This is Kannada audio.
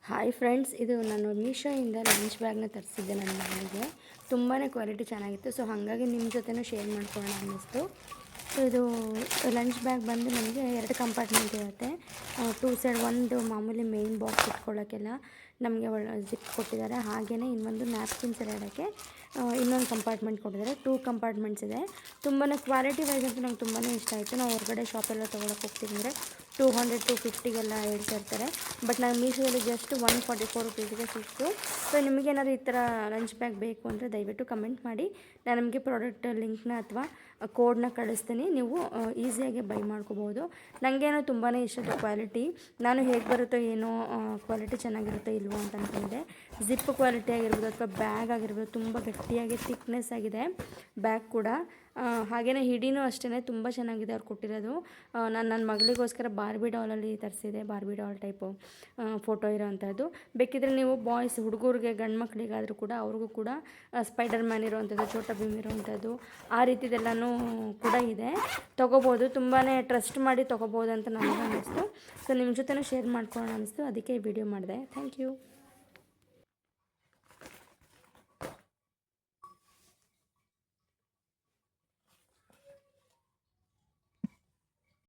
ಹಾಯ್ ಫ್ರೆಂಡ್ಸ್, ಇದು ನಾನು ಮೀಶೋಯಿಂದ ಲಂಚ್ ಬ್ಯಾಗ್ನ ತರಿಸಿದ್ದೆ ನನ್ನ ಮಗಳಿಗೆ. ತುಂಬಾ ಕ್ವಾಲಿಟಿ ಚೆನ್ನಾಗಿತ್ತು. ಸೊ ಹಾಗಾಗಿ ನಿಮ್ಮ ಜೊತೆನೂ ಶೇರ್ ಮಾಡ್ಕೊಳ್ಳೋಣ ಅನ್ನಿಸ್ತು. ಸೊ ಇದು ಲಂಚ್ ಬ್ಯಾಗ್ ಬಂದು ನಮಗೆ 2 ಕಂಪಾರ್ಟ್ಮೆಂಟ್ ಇರುತ್ತೆ. 2 ಸೈಡ್, ಒಂದು ಮಾಮೂಲಿ ಮೇನ್ ಬಾಕ್ಸ್ ಇಟ್ಕೊಳ್ಳೋಕ್ಕೆಲ್ಲ ನಮಗೆ ಜಿಪ್ ಕೊಟ್ಟಿದ್ದಾರೆ. ಹಾಗೆಯೇ ಇನ್ನೊಂದು ನ್ಯಾಪ್ಕಿನ್ಸ್ ಎಲ್ಲ ಇಡೋಕ್ಕೆ ಇನ್ನೊಂದು ಕಂಪಾರ್ಟ್ಮೆಂಟ್ ಕೊಟ್ಟಿದ್ದಾರೆ. 2 ಕಂಪಾರ್ಟ್ಮೆಂಟ್ಸ್ ಇದೆ. ತುಂಬಾ ಕ್ವಾಲಿಟಿ ವೈಸ್ ಅಂತೂ ನಂಗೆ ತುಂಬಾ ಇಷ್ಟ ಆಯಿತು. ನಾವು ಹೊರಗಡೆ ಶಾಪೆಲ್ಲ ತೊಗೊಳಕ್ಕೆ ಹೋಗ್ತೀವಿ ಅಂದರೆ 200 250ಗೆಲ್ಲ ಹೇಳ್ತಾ ಇರ್ತಾರೆ. ಬಟ್ ನಾನು ಮೀಶೋದಲ್ಲಿ ಜಸ್ಟ್ 144 ರುಪೀಸ್ಗೆ ಸಿಕ್ತು. ಸೊ ನಿಮಗೇನಾದ್ರು ಈ ಥರ ಲಂಚ್ ಬ್ಯಾಗ್ ಬೇಕು ಅಂದರೆ ದಯವಿಟ್ಟು ಕಮೆಂಟ್ ಮಾಡಿ. ನಾನು ನಿಮಗೆ ಪ್ರಾಡಕ್ಟ್ ಲಿಂಕ್ನ ಅಥವಾ ಕೋಡ್ನ ಕಳಿಸ್ತೀನಿ. ನೀವು ಈಸಿಯಾಗಿ ಬೈ ಮಾಡ್ಕೋಬೋದು. ನನಗೇನೋ ತುಂಬಾ ಇಷ್ಟ ಕ್ವಾಲಿಟಿ. ನಾನು ಹೇಗೆ ಬರುತ್ತೋ ಏನೋ ಕ್ವಾಲಿಟಿ ಚೆನ್ನಾಗಿರುತ್ತೋ ಇಲ್ವೋ ಅಂತ ಅಂದ್ಕೊಂಡೆ. ಜಿಪ್ ಕ್ವಾಲಿಟಿ ಆಗಿರ್ಬೋದು ಅಥವಾ ಬ್ಯಾಗ್ ಆಗಿರ್ಬೋದು, ತುಂಬ ಗಟ್ಟಿಯಾಗಿ ಥಿಕ್ನೆಸ್ ಆಗಿದೆ ಬ್ಯಾಗ್ ಕೂಡ. ಹಾಗೆಯೇ ಹಿಡಿನೂ ಅಷ್ಟೇ ತುಂಬ ಚೆನ್ನಾಗಿದೆ ಅವ್ರು ಕೊಟ್ಟಿರೋದು. ನಾನು ನನ್ನ ಮಗಳಿಗೋಸ್ಕರ ಬಾರ್ಬಿ ಡಾಲಲ್ಲಿ ತರಿಸಿದೆ. ಬಾರ್ಬಿ ಡಾಲ್ ಟೈಪು ಫೋಟೋ ಇರೋವಂಥದ್ದು. ಬೇಕಿದ್ರೆ ನೀವು ಬಾಯ್ಸ್ ಹುಡುಗರಿಗೆ ಗಂಡು ಮಕ್ಕಳಿಗಾದರೂ ಕೂಡ ಅವ್ರಿಗೂ ಕೂಡ ಸ್ಪೈಡರ್ ಮ್ಯಾನ್ ಇರೋವಂಥದ್ದು, ಛೋಟಾ ಭೀಮ್ ಇರೋವಂಥದ್ದು ಆ ರೀತಿದೆಲ್ಲನೂ ಕೂಡ ಇದೆ. ತೊಗೋಬೋದು. ತುಂಬಾ ಟ್ರಸ್ಟ್ ಮಾಡಿ ತೊಗೋಬೋದು ಅಂತ ನನಗೆ ಅನ್ನಿಸ್ತು. ಸೊ ನಿಮ್ಮ ಜೊತೆನೂ ಶೇರ್ ಮಾಡ್ಕೊಳ್ಳೋಣ ಅನ್ನಿಸ್ತು. ಅದಕ್ಕೆ ಈ ವಿಡಿಯೋ ಮಾಡಿದೆ. Thank you.